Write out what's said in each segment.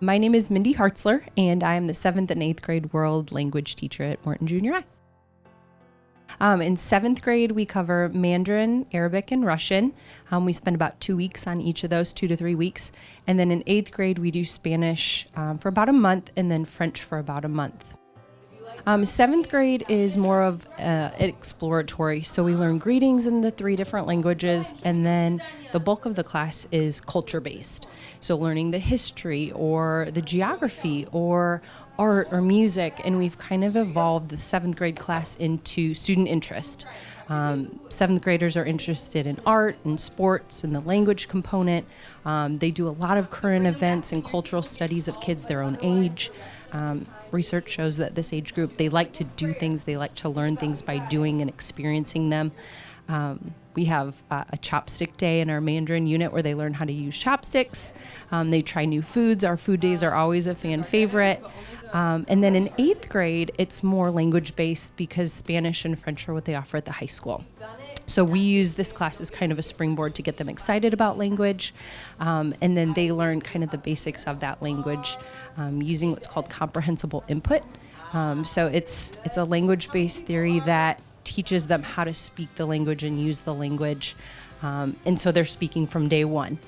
My name is Mindy Hartzler, and I am the 7th and 8th grade world language teacher at Morton Junior High. In 7th grade, we cover Mandarin, Arabic, and Russian. We spend about 2 weeks on each of those, 2 to 3 weeks. And then in 8th grade, we do Spanish for about a month, and then French for about a month. 7th grade is more of exploratory, so we learn greetings in the 3 different languages, and then the bulk of the class is culture-based. So learning the history or the geography or art or music, and we've kind of evolved the 7th grade class into student interest. 7th graders are interested in art and sports and the language component. They do a lot of current events and cultural studies of kids their own age. Research shows that this age group, they like to do things, they like to learn things by doing and experiencing them. We have a chopstick day in our Mandarin unit where they learn how to use chopsticks. They try new foods. Our food days are always a fan favorite. And then in 8th grade, it's more language-based because Spanish and French are what they offer at the high school. So we use this class as kind of a springboard to get them excited about language. And then they learn kind of the basics of that language using what's called comprehensible input. So it's a language-based theory that teaches them how to speak the language and use the language. And so they're speaking from day one.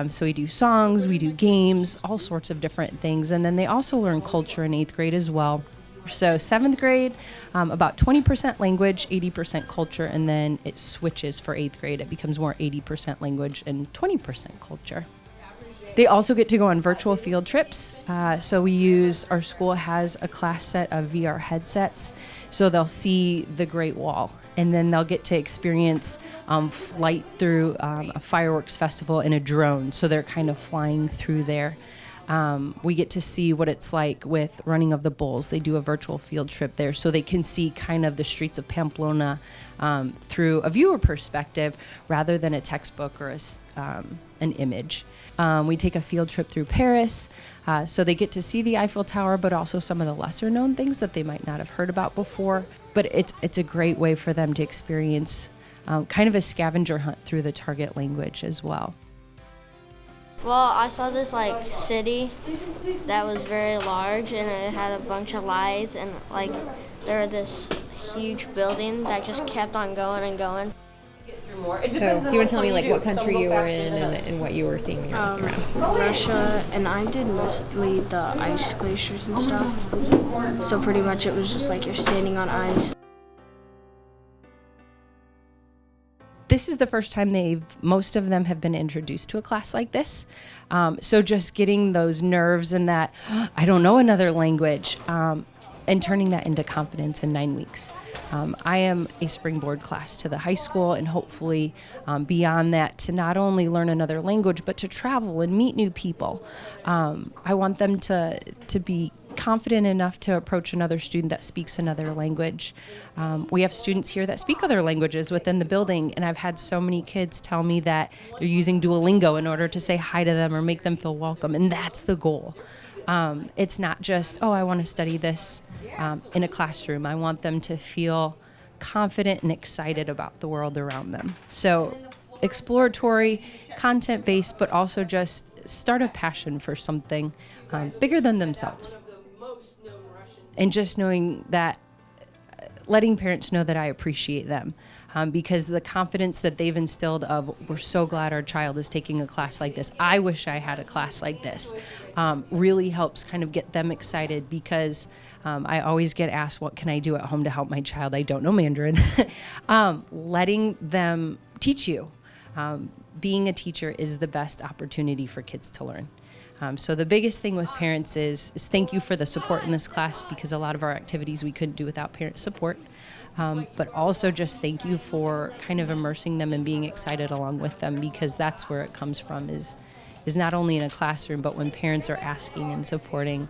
So we do songs, we do games, all sorts of different things. And then they also learn culture in 8th grade as well. So 7th grade, about 20% language, 80% culture, and then it switches for 8th grade. It becomes more 80% language and 20% culture. They also get to go on virtual field trips. So our school has a class set of VR headsets. So they'll see the Great Wall, and then they'll get to experience flight through a fireworks festival in a drone. So they're kind of flying through there. We get to see what it's like with running of the bulls. They do a virtual field trip there, so they can see kind of the streets of Pamplona through a viewer perspective rather than a textbook or an image. We take a field trip through Paris, so they get to see the Eiffel Tower, but also some of the lesser known things that they might not have heard about before. But it's a great way for them to experience kind of a scavenger hunt through the target language as well. Well, I saw this city that was very large, and it had a bunch of lights, and there was this huge building that just kept on going and going. So, do you want to tell me what country you were in and what you were seeing when you were looking around? Russia, and I did mostly the ice glaciers and stuff. So pretty much it was just you're standing on ice. This is the first time most of them have been introduced to a class like this. So just getting those nerves and that, I don't know another language, and turning that into confidence in 9 weeks. I am a springboard class to the high school, and hopefully beyond that to not only learn another language, but to travel and meet new people. I want them to be confident enough to approach another student that speaks another language. We have students here that speak other languages within the building, and I've had so many kids tell me that they're using Duolingo in order to say hi to them or make them feel welcome, and that's the goal. It's not just, I want to study this in a classroom. I want them to feel confident and excited about the world around them. So exploratory, content-based, but also just start a passion for something bigger than themselves. And just knowing that, letting parents know that I appreciate them, because the confidence that they've instilled of, we're so glad our child is taking a class like this, I wish I had a class like this, really helps kind of get them excited, because I always get asked, what can I do at home to help my child? I don't know Mandarin. Letting them teach you. Being a teacher is the best opportunity for kids to learn. So the biggest thing with parents is thank you for the support in this class, because a lot of our activities we couldn't do without parent support. But also just thank you for kind of immersing them and being excited along with them, because that's where it comes from, is not only in a classroom, but when parents are asking and supporting.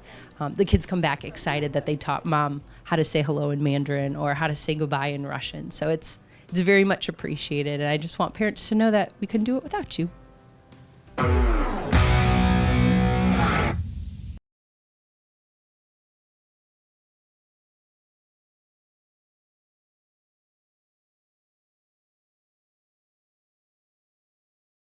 The kids come back excited that they taught mom how to say hello in Mandarin or how to say goodbye in Russian. So it's very much appreciated, and I just want parents to know that we couldn't do it without you.